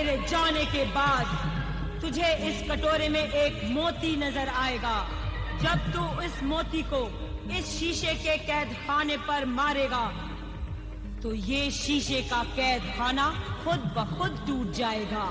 मेरे जाने के बाद तुझे इस कटोरे में एक मोती नजर आएगा। जब तू इस मोती को इस शीशे के कैद खाने पर मारेगा तो ये शीशे का कैद खाना खुद ब खुद टूट जाएगा।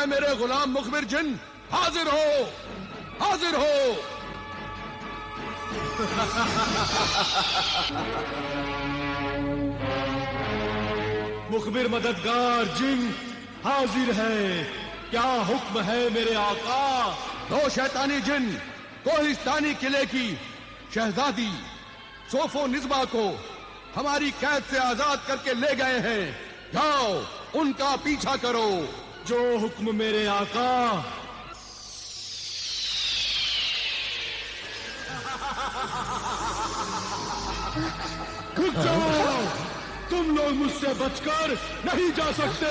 मेरे गुलाम मुखबिर जिन, हाजिर हो, हाजिर हो। मुखबिर मददगार जिन हाजिर है। क्या हुक्म है मेरे आका? दो शैतानी जिन कोहिस्तानी किले की शहजादी सोफो निस्बा को हमारी कैद से आजाद करके ले गए हैं। जाओ, उनका पीछा करो। जो हुक्म मेरे आका। रुक जाओ, तुम लोग मुझसे बचकर नहीं जा सकते।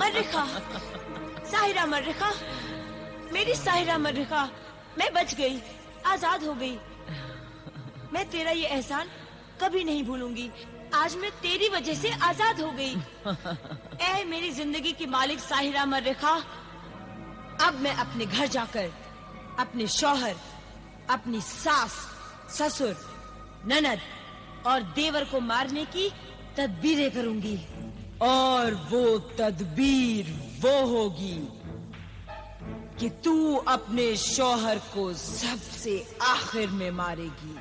मर्रिखा, साहिरा मर्रिखा, मेरी साहिरा मर्रिखा, मैं बच गई, आजाद हो गई। मैं तेरा ये एहसान कभी नहीं भूलूंगी। आज मैं तेरी वजह से आजाद हो गई। ऐ मेरी जिंदगी की मालिक साहिरा मर्रिखा, अब मैं अपने घर जाकर अपने शौहर, अपनी सास, ससुर, ननद और देवर को मारने की तदबीरें करूंगी। और वो तदबीर वो होगी कि तू अपने शौहर को सबसे आखिर में मारेगी।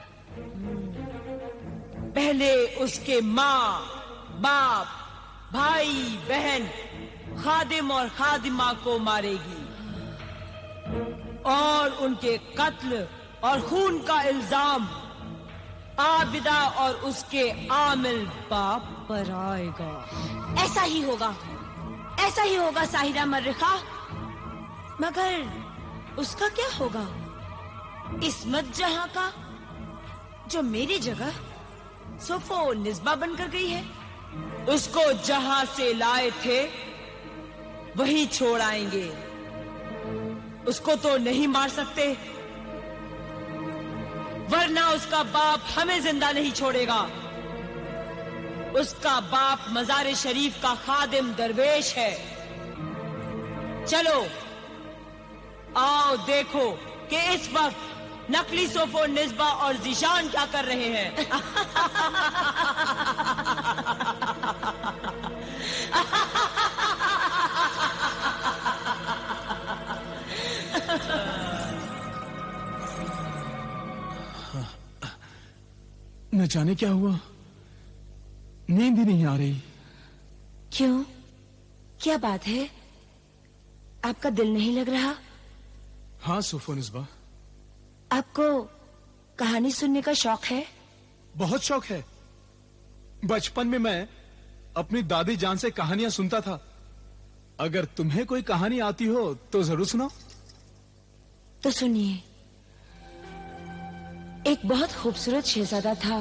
पहले उसके माँ, बाप, भाई, बहन, खादिम और खादिमा को मारेगी और उनके कत्ल और खून का इल्जाम आबिदा और उसके आमिल बाप पर आएगा। ऐसा ही होगा, ऐसा ही होगा साहिरा मर्रिखा। मगर उसका क्या होगा इस्मत जहां का, जो मेरी जगह सोफो निस्बा बनकर गई है? उसको जहां से लाए थे वही छोड़ आएंगे। उसको तो नहीं मार सकते, वरना उसका बाप हमें जिंदा नहीं छोड़ेगा। उसका बाप मज़ार शरीफ का खादिम दरवेश है। चलो आओ देखो कि इस वक्त नकली सोफो निस्बा और जिशान क्या कर रहे हैं। जाने क्या हुआ, नींद ही नहीं आ रही। क्यों, क्या बात है? आपका दिल नहीं लग रहा? हाँ सोफोनिस्बा। आपको कहानी सुनने का शौक है? बहुत शौक है। बचपन में मैं अपनी दादी जान से कहानियां सुनता था। अगर तुम्हें कोई कहानी आती हो तो जरूर सुनाओ। तो सुनिए। एक बहुत खूबसूरत शहजादा था,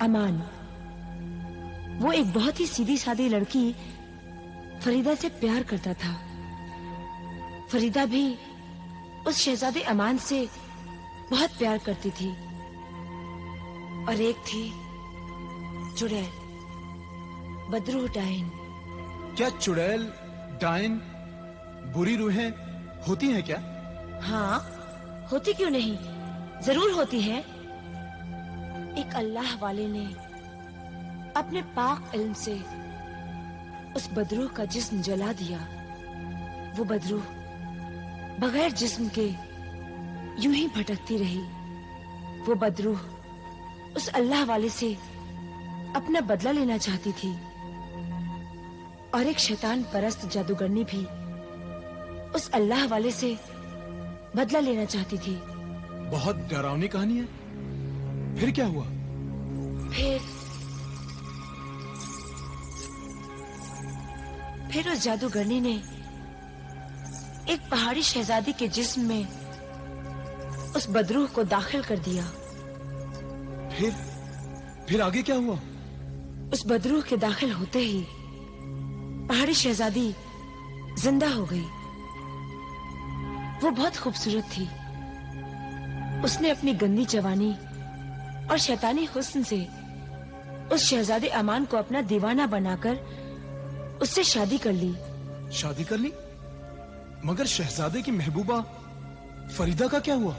अमान। वो एक बहुत ही सीधी सादी लड़की फरीदा से प्यार करता था। फरीदा भी उस शहजादे अमान से बहुत प्यार करती थी। और एक थी चुड़ैल, बदरू डायन। क्या चुड़ैल, डायन, बुरी रूहें होती हैं क्या? हाँ, होती क्यों नहीं, जरूर होती है। एक अल्लाह वाले ने अपने पाक इल्म से उस बदरूह का जिस्म जला दिया। वो बदरूह बगैर जिस्म के यूं ही भटकती रही। वो बदरूह उस अल्लाह वाले से अपना बदला लेना चाहती थी। और एक शैतान परस्त जादूगरनी भी उस अल्लाह वाले से बदला लेना चाहती थी। बहुत डरावनी कहानी है। फिर क्या हुआ? फिर उस जादूगरनी ने एक पहाड़ी शहजादी के जिस्म में उस बदरूह को दाखिल कर दिया। फिर आगे क्या हुआ? उस बदरूह के दाखिल होते ही पहाड़ी शहजादी जिंदा हो गई। वो बहुत खूबसूरत थी। उसने अपनी गंदी जवानी और शैतानी हुस्न से उस शहजादे अमान को अपना दीवाना बनाकर उससे शादी कर ली। शादी कर ली? मगर शहजादे की महबूबा फरीदा का क्या हुआ?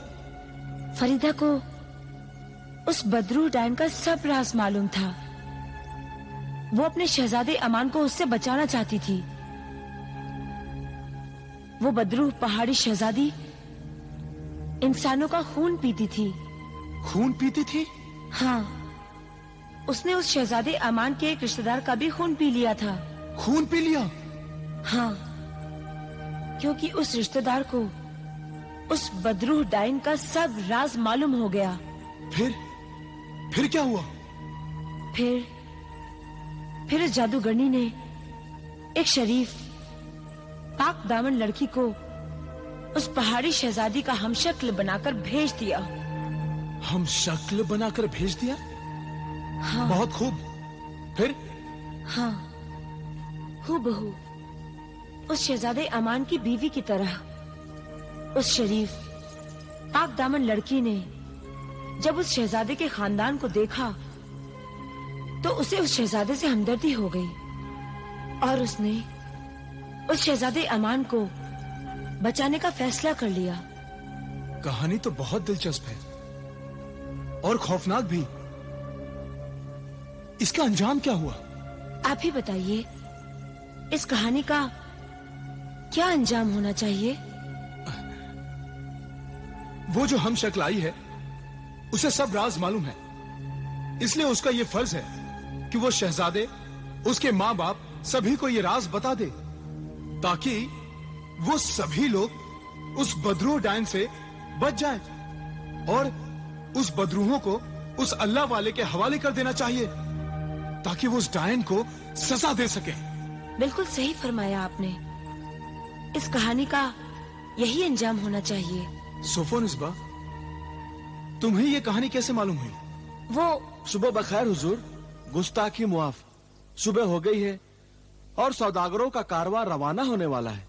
फरीदा को उस बदरू डायन का सब राज मालूम था। वो अपने शहजादे अमान को उससे बचाना चाहती थी। वो बदरू पहाड़ी शहजादी इंसानों का खून पीती थी। खून पीती थी? हाँ, उसने उस शहजादे अमान के एक रिश्तेदार का भी खून पी लिया था। खून पी लिया? हाँ, क्योंकि उस रिश्तेदार को उस बदरूह डायन का सब राज मालूम हो गया। फिर क्या हुआ? फिर उस जादूगरनी ने एक शरीफ पाक दामन लड़की को उस पहाड़ी शहजादी का हमशक्ल बनाकर भेज दिया। हमशक्ल बनाकर भेज दिया? हाँ। बहुत खूब। फिर? हाँ, हूबहू उस शहजादे अमान की बीवी की तरह उस शरीफ पाक दामन लड़की ने जब उस शहजादे के खानदान को देखा तो उसे उस शहजादे से हमदर्दी हो गई और उसने उस शहजादे अमान को बचाने का फैसला कर लिया। कहानी तो बहुत दिलचस्प है और खौफनाक भी। इसका अंजाम क्या हुआ? आप ही बताइए, इस कहानी का क्या अंजाम होना चाहिए? वो जो हमशक्ल आई है उसे सब राज मालूम है, इसलिए उसका ये फर्ज है कि वो शहजादे, उसके माँ बाप सभी को ये राज बता दे ताकि वो सभी लोग उस बदरूह डायन से बच जाएं और उस बदरूहों को उस अल्लाह वाले के हवाले कर देना चाहिए ताकि वो उस डायन को सजा दे सके। बिल्कुल सही फरमाया आपने। इस कहानी का यही अंजाम होना चाहिए। सोफोनिस्बा, तुम्हें ये कहानी कैसे मालूम हुई? वो सुबह बखैर हुजूर, गुस्ताखी मुआफ। सुबह हो गई है और सौदागरों का कारवां रवाना होने वाला है।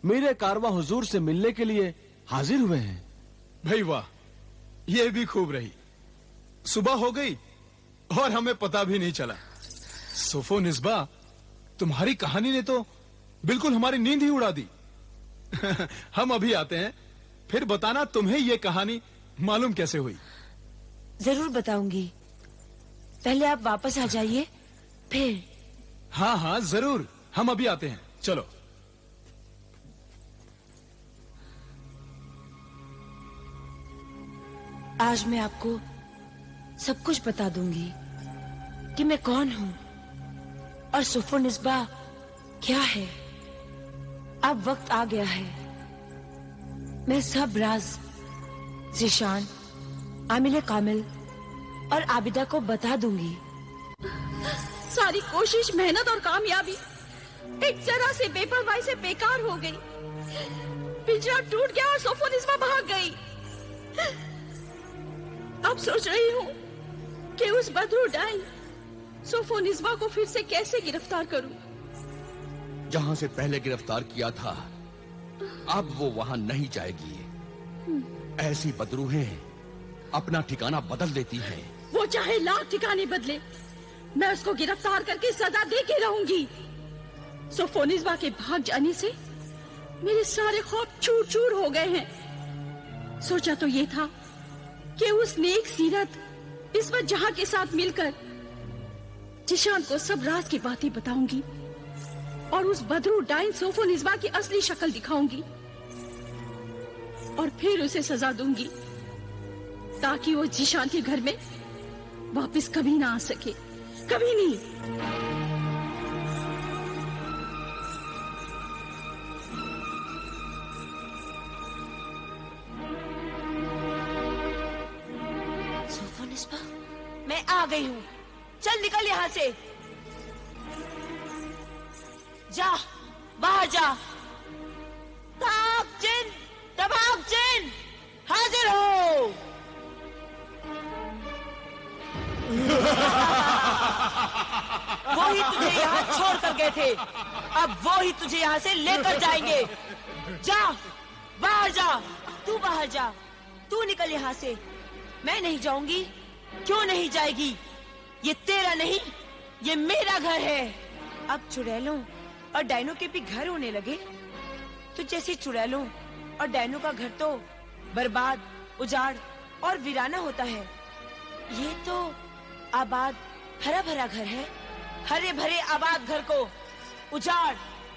मेरे कारवां हुजूर से मिलने के लिए हाजिर हुए हैं। भाई वाह, ये भी खूब रही। सुबह हो गई और हमें पता भी नहीं चला। सोफोनिस्बा, तुम्हारी कहानी ने तो बिल्कुल हमारी नींद ही उड़ा दी। हम अभी आते हैं, फिर बताना तुम्हें ये कहानी मालूम कैसे हुई। जरूर बताऊंगी, पहले आप वापस आ जाइए फिर। हाँ हाँ जरूर, हम अभी आते हैं, चलो। आज मैं आपको सब कुछ बता दूंगी कि मैं कौन हूँ और सुफो निस्बा क्या है। अब वक्त आ गया है, मैं सब राज ज़ीशान, आमिल कामिल और आबिदा को बता दूंगी। सारी कोशिश, मेहनत और कामयाबी एक जरा से बेपरवाही से बेकार हो गई। पिंजरा टूट गया और सुफो निस्बा भाग गई। अब सोच रही हूँ कि उस बदरू डाइन सुफो निस्बा को फिर से कैसे गिरफ्तार करूं। जहां से पहले गिरफ्तार किया था, अब वो वहां नहीं जाएगी। ऐसी बदरूहें अपना ठिकाना बदल देती हैं। वो चाहे लाख ठिकाने बदले, मैं उसको गिरफ्तार करके सजा दे के रहूंगी। सुफो निस्बा के भाग जाने से मेरे सारे ख्वाब चूर चूर हो गए हैं। सोचा तो ये था कि उस नेक सीरत इस्मत जहां के साथ मिलकर ज़ीशान को सब राज की बातें बताऊंगी और उस बदरू डाइन सुफो निस्बा की असली शक्ल दिखाऊंगी और फिर उसे सजा दूंगी ताकि वो ज़ीशान के घर में वापस कभी ना आ सके, कभी नहीं। सुफो निस्बा, मैं आ गई हूँ, चल निकल यहाँ से। जा, बाहर जा। ताक जिन, तबाक जिन, हाजिर हो। वो ही तुझे यहाँ छोड़ कर गए थे, अब वो ही तुझे यहाँ से लेकर जाएंगे। जा, बाहर जा, तू बाहर जा, तू निकल यहाँ से। मैं नहीं जाऊंगी। क्यों नहीं जाएगी? ये तेरा नहीं, ये मेरा घर है। अब चुड़ैलों और डायनों के भी घर होने लगे तो जैसे चुड़ैलों और डायनों का घर तो बर्बाद, उजाड़ और वीराना होता है, ये तो आबाद हरा भरा घर है। हरे भरे आबाद घर को उजाड़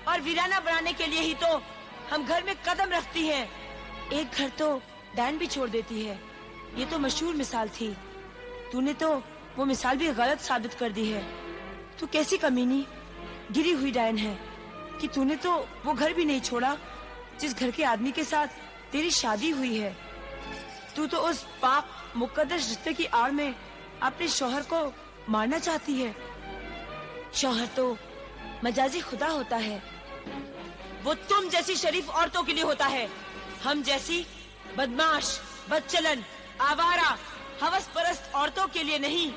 और वीराना बनाने के लिए ही तो हम घर में कदम रखती हैं। एक घर तो डायन भी छोड़ देती है। ये तो मशहूर मिसाल थी, तूने तो वो मिसाल भी गलत साबित कर दी है। तू कैसी कमीनी गिरी हुई डायन है कि तूने तो वो घर भी नहीं छोड़ा जिस घर के आदमी के साथ तेरी शादी हुई है। तू तो उस पाक मुकद्दस रिश्ते की आड़ में अपने शौहर को मारना चाहती है। शौहर तो मजाजी खुदा होता है, वो तुम जैसी शरीफ औरतों के लिए होता है, हम जैसी बदमाश, बदचलन, आवारा, हवस परस्त औरतों के लिए नहीं।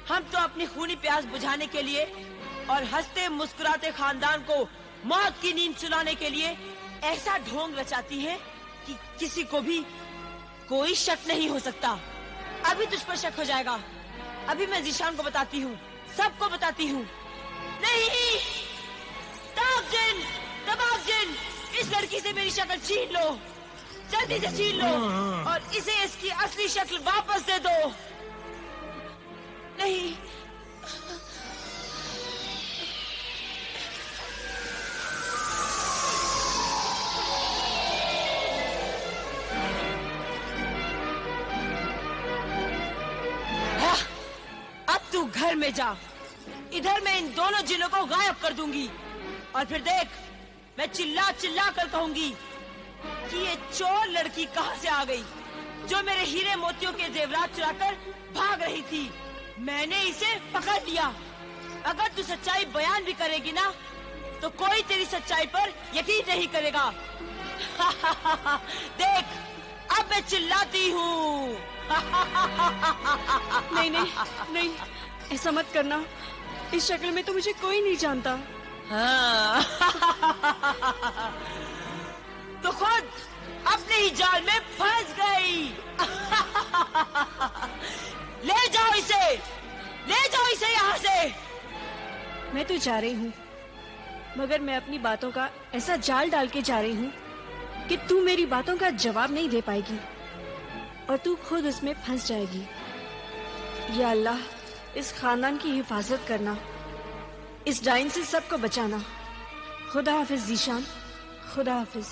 हम तो अपनी खूनी प्यास बुझाने के लिए और हंसते मुस्कुराते खानदान को मौत की नींद सुलाने के लिए ऐसा ढोंग रचाती है कि किसी को भी कोई शक नहीं हो सकता। अभी तुझ पर शक हो जाएगा। अभी मैं ज़ीशान को बताती हूँ, सबको बताती हूँ। नहीं, ताकजिन, तबाकजिन, इस लड़की से मेरी शक्ल छीन लो, जल्दी से छीन लो और इसे इसकी असली शक्ल वापस दे दो। नहीं, अब तू घर में जा। इधर मैं इन दोनों जिनों को गायब कर दूंगी और फिर देख, मैं चिल्ला चिल्ला कर कहूंगी कि ये चोर लड़की कहाँ से आ गई जो मेरे हीरे मोतियों के जेवरात चुराकर भाग रही थी। मैंने इसे पकड़ लिया। अगर तू सच्चाई बयान भी करेगी ना तो कोई तेरी सच्चाई पर यकीन नहीं करेगा। देख, अब मैं चिल्लाती हूँ। नहीं नहीं नहीं, ऐसा मत करना। इस शक्ल में तो मुझे कोई नहीं जानता। हाँ। तो खुद अपने ही जाल में फंस गई। ले जाओ इसे, ले जाओ इसे यहाँ से। मैं तो जा रही हूँ, मगर मैं अपनी बातों का ऐसा जाल डाल के जा रही हूँ कि तू मेरी बातों का जवाब नहीं दे पाएगी और तू खुद उसमें फंस जाएगी। या अल्लाह, इस खानदान की हिफाजत करना, इस डाइन से सबको बचाना। खुदा हाफिज ज़ीशान, खुदा हाफिज।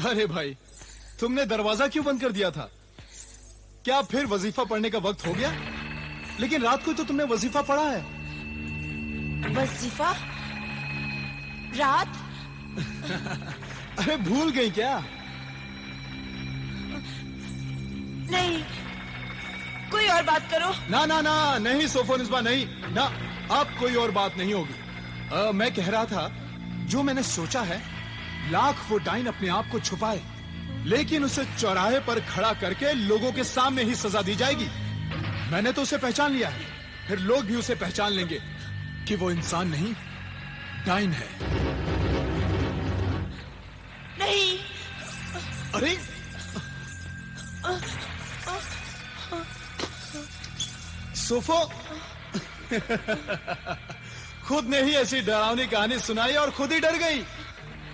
अरे भाई, तुमने दरवाजा क्यों बंद कर दिया था? क्या फिर वजीफा पढ़ने का वक्त हो गया? लेकिन रात को तो तुमने वजीफा पढ़ा है। वजीफा? रात? अरे भूल गई क्या? नहीं, कोई और बात करो। ना ना ना, नहीं सोफोनिस्बा, नहीं ना, अब कोई और बात नहीं होगी। मैं कह रहा था, जो मैंने सोचा है, लाख वो डाइन अपने आप को छुपाए, लेकिन उसे चौराहे पर खड़ा करके लोगों के सामने ही सजा दी जाएगी। मैंने तो उसे पहचान लिया है, फिर लोग भी उसे पहचान लेंगे कि वो इंसान नहीं, डाइन है। नहीं। अरे सोफो खुद ने ही ऐसी डरावनी कहानी सुनाई और खुद ही डर गई।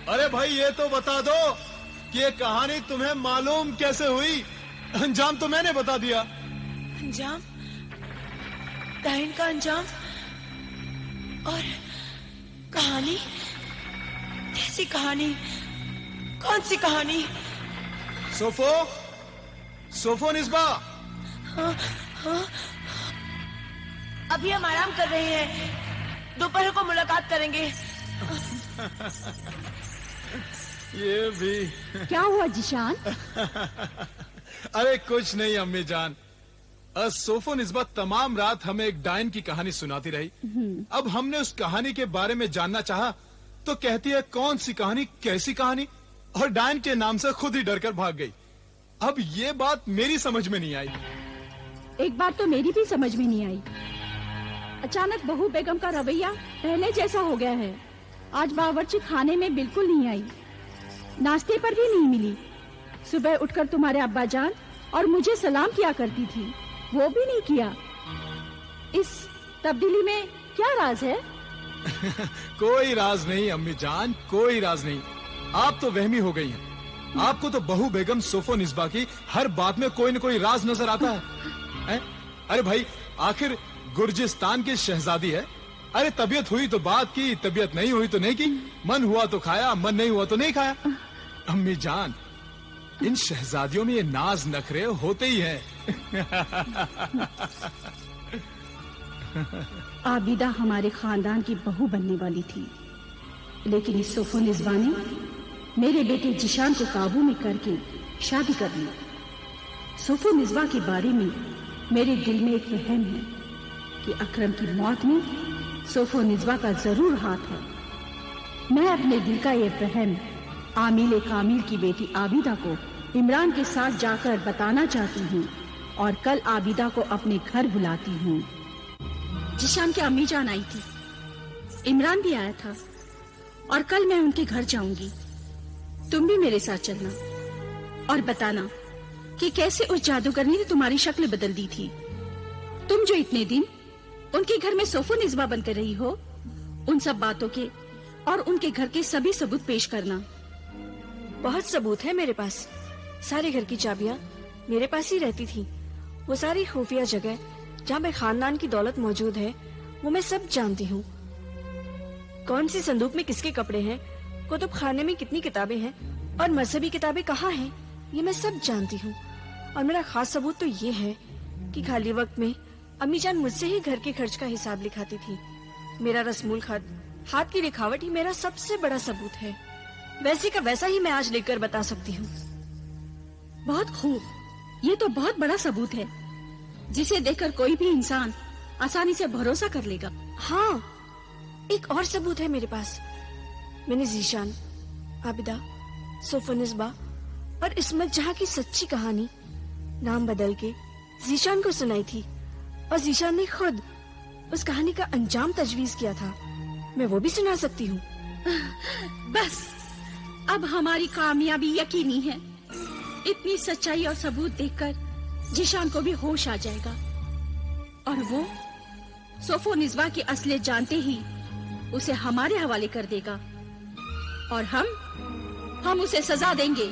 अरे भाई, ये तो बता दो कि ये कहानी तुम्हें मालूम कैसे हुई? अंजाम तो मैंने बता दिया। अंजाम? डाइन का अंजाम? और कहानी? कैसी कहानी? कौन सी कहानी? सोफोनिस्बा। हाँ, हाँ। अभी हम आराम कर रहे हैं, दोपहर को मुलाकात करेंगे। ये भी क्या हुआ जिशान? अरे कुछ नहीं अम्मी जान, सोफोनिस्बा तमाम रात हमें एक डाइन की कहानी सुनाती रही। अब हमने उस कहानी के बारे में जानना चाहा तो कहती है कौन सी कहानी, कैसी कहानी, और डाइन के नाम से खुद ही डरकर भाग गई। अब ये बात मेरी समझ में नहीं आई। एक बात तो मेरी भी समझ में नहीं आई। अचानक बहू बेगम का रवैया पहले जैसा हो गया है। आज बावर्ची खाने में बिल्कुल नहीं आई, नाश्ते पर भी नहीं मिली। सुबह उठकर तुम्हारे अब्बा जान और मुझे सलाम किया करती थी, वो भी नहीं किया। इस तब्दीली में क्या राज है? कोई राज नहीं अम्मी जान, कोई राज नहीं। आप तो वहमी हो गई हैं। आपको तो बहू बेगम सोफोनिस्बा की हर बात में कोई न कोई राज नजर आता है? अरे भाई, आखिर गुर्जिस्तान की शहजादी है। अरे तबीयत हुई तो बात की, तबीयत नहीं हुई तो नहीं की, मन हुआ तो खाया, मन नहीं हुआ तो नहीं खाया। अम्मी जान, इन शहजादियों में ये नाज नखरे होते ही हैं। आबिदा हमारे खानदान की बहू बनने वाली थी, लेकिन इस सोफोनिस्बा ने मेरे बेटे जिशान को काबू में करके शादी कर ली। सोफोनिस्बा के बारे में मेरे दिल में एक वहम है कि अकरम की मौत में सोफोनिस्बा का जरूर हाथ है। मैं अपने दिल का ये वहम आमिल कामिल की बेटी आबिदा को इमरान के साथ जाकर बताना चाहती हूँ और कल आबिदा को अपने घर बुलाती हूँ। जिशान की अम्मी जान आई थी, इमरान भी आया था और कल मैं उनके घर जाऊंगी। तुम भी मेरे साथ चलना और बताना कि कैसे उस जादूगरनी ने तुम्हारी शक्ल बदल दी थी। तुम जो इतने दिन उनके घर में सोफोनिस्बा बनकर रही हो, उन सब बातों के और उनके घर के सभी सबूत पेश करना। बहुत सबूत है मेरे पास। सारे घर की चाबियां मेरे पास ही रहती थी। वो सारी खुफिया जगह जहाँ पे खानदान की दौलत मौजूद है, वो मैं सब जानती हूँ। कौन सी संदूक में किसके कपड़े हैं, कुतुब खाने में कितनी किताबें हैं और मजहबी किताबें कहाँ हैं, ये मैं सब जानती हूँ। और मेरा खास सबूत तो ये है कि खाली वक्त में अम्मी जान मुझसे ही घर के खर्च का हिसाब लिखाती थी। मेरा रस्मूल खत, हाथ की लिखावट ही मेरा सबसे बड़ा सबूत है। वैसे का वैसा ही मैं आज लेकर बता सकती हूँ। बहुत खूब, ये तो बहुत बड़ा सबूत है जिसे देखकर कोई भी इंसान आसानी से भरोसा कर लेगा। हाँ, एक और सबूत है मेरे पास। मैंने जीशान, आबिदा, सोफोनिस्बा और इस्मत जहाँ की सच्ची कहानी नाम बदल के जीशान को सुनाई थी और जीशान ने खुद उस कहानी का अंजाम तजवीज किया था। मैं वो भी सुना सकती हूँ। बस अब हमारी कामयाबी यकीनी है। इतनी सच्चाई और सबूत देखकर जिशान को भी होश आ जाएगा और वो सोफोनिज़्वा की असलियत जानते ही उसे हमारे हवाले कर देगा और हम उसे सजा देंगे।